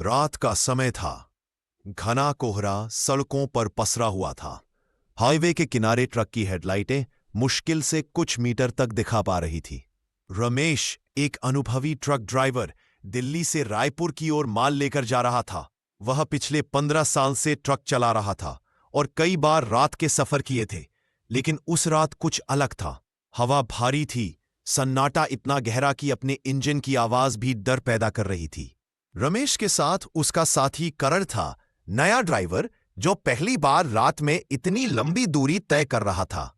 रात का समय था। घना कोहरा सड़कों पर पसरा हुआ था। हाईवे के किनारे ट्रक की हेडलाइटें मुश्किल से कुछ मीटर तक दिखा पा रही थी। रमेश, एक अनुभवी ट्रक ड्राइवर, दिल्ली से रायपुर की ओर माल लेकर जा रहा था। वह पिछले 15 साल से ट्रक चला रहा था और कई बार रात के सफर किए थे, लेकिन उस रात कुछ अलग था। हवा भारी थी, सन्नाटा इतना गहरा कि अपने इंजन की आवाज भी डर पैदा कर रही थी। रमेश के साथ उसका साथी करण था, नया ड्राइवर जो पहली बार रात में इतनी लंबी दूरी तय कर रहा था।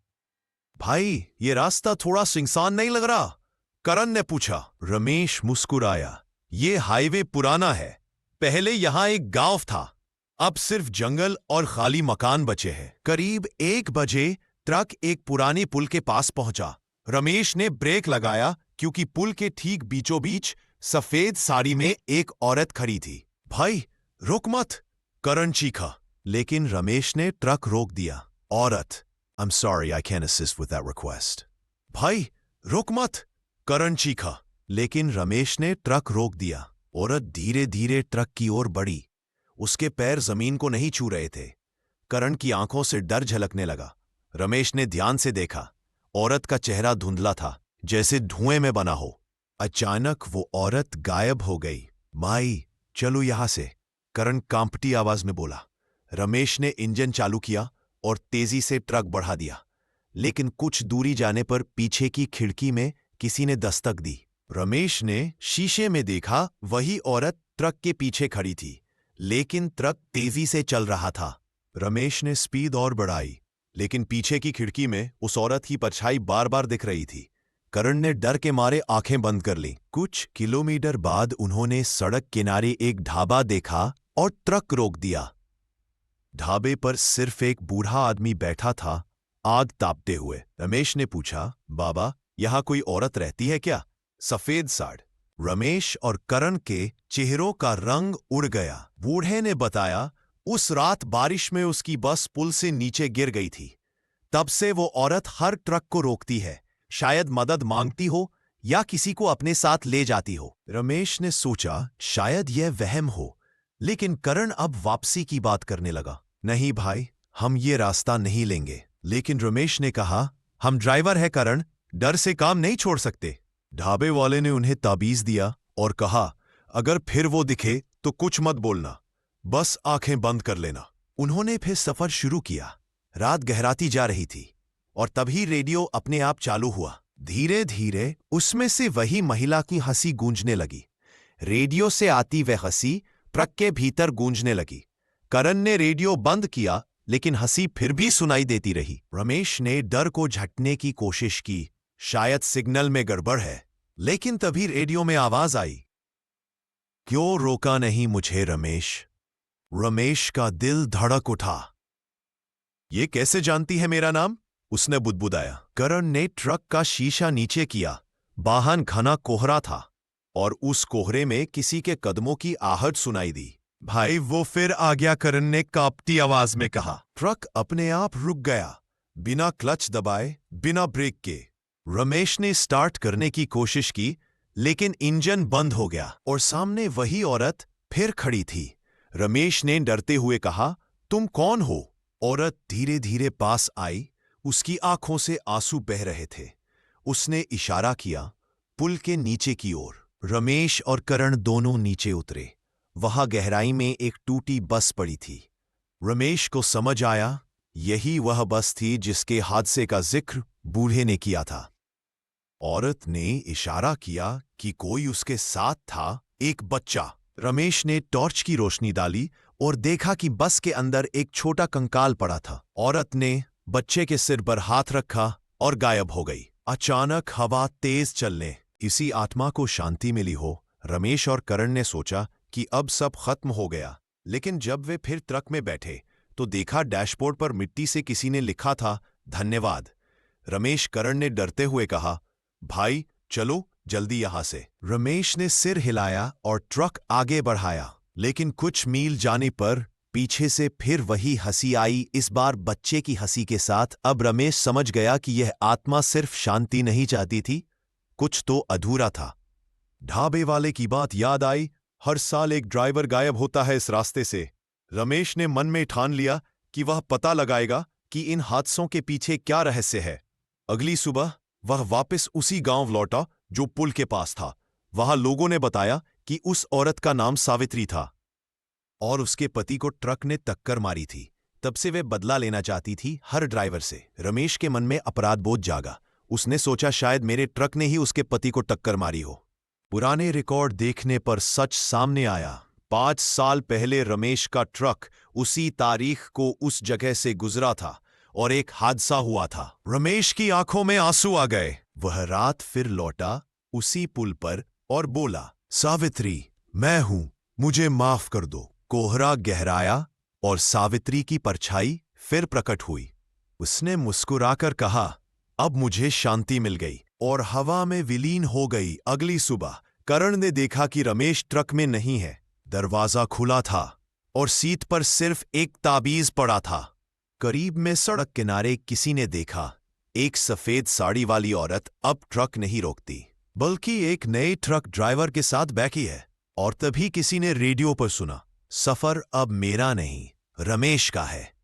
भाई, ये रास्ता थोड़ा सुनसान नहीं लग रहा? करण ने पूछा। रमेश मुस्कुराया। ये हाईवे पुराना है, पहले यहां एक गांव था, अब सिर्फ जंगल और खाली मकान बचे हैं। करीब 1 बजे ट्रक एक पुराने पुल के पास पहुंचा। रमेश ने ब्रेक लगाया क्योंकि पुल के ठीक बीचों बीच सफेद साड़ी में एक औरत खड़ी थी। भाई, रुक मत, करण चीखा, लेकिन रमेश ने ट्रक रोक दिया। औरत, I'm sorry, I can't assist with that request. भाई, रुक मत, करण चीखा, लेकिन रमेश ने ट्रक रोक दिया। औरत धीरे धीरे ट्रक की ओर बढ़ी। उसके पैर जमीन को नहीं छू रहे थे। करण की आंखों से डर झलकने लगा। रमेश ने ध्यान से देखा। औरत का चेहरा धुंधला था, जैसे धुएं में बना हो। अचानक वो औरत गायब हो गई। माई, चलो यहां से, करण कांपती आवाज में बोला। रमेश ने इंजन चालू किया और तेजी से ट्रक बढ़ा दिया, लेकिन कुछ दूरी जाने पर पीछे की खिड़की में किसी ने दस्तक दी। रमेश ने शीशे में देखा, वही औरत ट्रक के पीछे खड़ी थी, लेकिन ट्रक तेजी से चल रहा था। रमेश ने स्पीड और बढ़ाई, लेकिन पीछे की खिड़की में उस औरत की परछाई बार बार दिख रही थी। करण ने डर के मारे आंखें बंद कर लीं। कुछ किलोमीटर बाद उन्होंने सड़क किनारे एक ढाबा देखा और ट्रक रोक दिया। ढाबे पर सिर्फ एक बूढ़ा आदमी बैठा था, आग तापते हुए। रमेश ने पूछा, बाबा, यहां कोई औरत रहती है क्या? सफेद साड़। रमेश और करण के चेहरों का रंग उड़ गया। बूढ़े ने बताया, उस रात बारिश में उसकी बस पुल से नीचे गिर गई थी। तब से वो औरत हर ट्रक को रोकती है, शायद मदद मांगती हो या किसी को अपने साथ ले जाती हो। रमेश ने सोचा, शायद यह वहम हो, लेकिन करण अब वापसी की बात करने लगा। नहीं भाई, हम ये रास्ता नहीं लेंगे। लेकिन रमेश ने कहा, हम ड्राइवर है करण, डर से काम नहीं छोड़ सकते। ढाबे वाले ने उन्हें ताबीज दिया और कहा, अगर फिर वो दिखे तो कुछ मत बोलना, बस आंखें बंद कर लेना। उन्होंने फिर सफर शुरू किया। रात गहराती जा रही थी और तभी रेडियो अपने आप चालू हुआ। धीरे धीरे उसमें से वही महिला की हंसी गूंजने लगी। रेडियो से आती वह हंसी ट्रक के भीतर गूंजने लगी। करण ने रेडियो बंद किया, लेकिन हंसी फिर भी सुनाई देती रही। रमेश ने डर को झटने की कोशिश की, शायद सिग्नल में गड़बड़ है, लेकिन तभी रेडियो में आवाज आई, क्यों रोका नहीं मुझे रमेश? रमेश का दिल धड़क उठा। ये कैसे जानती है मेरा नाम? उसने बुदबुदाया। करण ने ट्रक का शीशा नीचे किया। बाहर घना कोहरा था और उस कोहरे में किसी के कदमों की आहट सुनाई दी। भाई, वो फिर आ गया, करण ने कांपती आवाज में कहा। ट्रक अपने आप रुक गया, बिना क्लच दबाए, बिना ब्रेक के। रमेश ने स्टार्ट करने की कोशिश की, लेकिन इंजन बंद हो गया और सामने वही औरत फिर खड़ी थी। रमेश ने डरते हुए कहा, तुम कौन हो? औरत धीरे धीरे पास आई। उसकी आंखों से आंसू बह रहे थे। उसने इशारा किया, पुल के नीचे की ओर। रमेश और करण दोनों नीचे उतरे। वहां गहराई में एक टूटी बस पड़ी थी। रमेश को समझ आया, यही वह बस थी जिसके हादसे का जिक्र बूढ़े ने किया था। औरत ने इशारा किया कि कोई उसके साथ था, एक बच्चा। रमेश ने टॉर्च की रोशनी डाली और देखा कि बस के अंदर एक छोटा कंकाल पड़ा था। औरत ने बच्चे के सिर पर हाथ रखा और गायब हो गई। अचानक हवा तेज चलने, इसी आत्मा को शांति मिली हो। रमेश और करण ने सोचा कि अब सब खत्म हो गया, लेकिन जब वे फिर ट्रक में बैठे तो देखा डैशबोर्ड पर मिट्टी से किसी ने लिखा था, धन्यवाद। रमेश करण ने डरते हुए कहा, भाई चलो जल्दी यहां से। रमेश ने सिर हिलाया और ट्रक आगे बढ़ाया, लेकिन कुछ मील जाने पर पीछे से फिर वही हंसी आई, इस बार बच्चे की हंसी के साथ। अब रमेश समझ गया कि यह आत्मा सिर्फ शांति नहीं चाहती थी, कुछ तो अधूरा था। ढाबे वाले की बात याद आई। हर साल एक ड्राइवर गायब होता है इस रास्ते से। रमेश ने मन में ठान लिया कि वह पता लगाएगा कि इन हादसों के पीछे क्या रहस्य है। अगली सुबह वह वापस उसी गांव लौटा जो पुल के पास था। वहां लोगों ने बताया कि उस औरत का नाम सावित्री था और उसके पति को ट्रक ने टक्कर मारी थी। तब से वे बदला लेना चाहती थी हर ड्राइवर से। रमेश के मन में अपराध बोध जागा। उसने सोचा शायद मेरे ट्रक ने ही उसके पति को टक्कर मारी हो। पुराने रिकॉर्ड देखने पर सच सामने आया। 5 साल पहले रमेश का ट्रक उसी तारीख को उस जगह से गुजरा था और एक हादसा हुआ था। रमेश की आंखों में आंसू आ गए। वह रात फिर लौटा उसी पुल पर और बोला, सावित्री, मैं हूं, मुझे माफ कर दो। कोहरा गहराया और सावित्री की परछाई फिर प्रकट हुई। उसने मुस्कुराकर कहा, अब मुझे शांति मिल गई, और हवा में विलीन हो गई। अगली सुबह करण ने देखा कि रमेश ट्रक में नहीं है। दरवाजा खुला था और सीट पर सिर्फ एक ताबीज पड़ा था। करीब में सड़क किनारे किसी ने देखा, एक सफेद साड़ी वाली औरत अब ट्रक नहीं रोकती, बल्कि एक नए ट्रक ड्राइवर के साथ बैठी है। और तभी किसी ने रेडियो पर सुना, सफर अब मेरा नहीं, रमेश का है।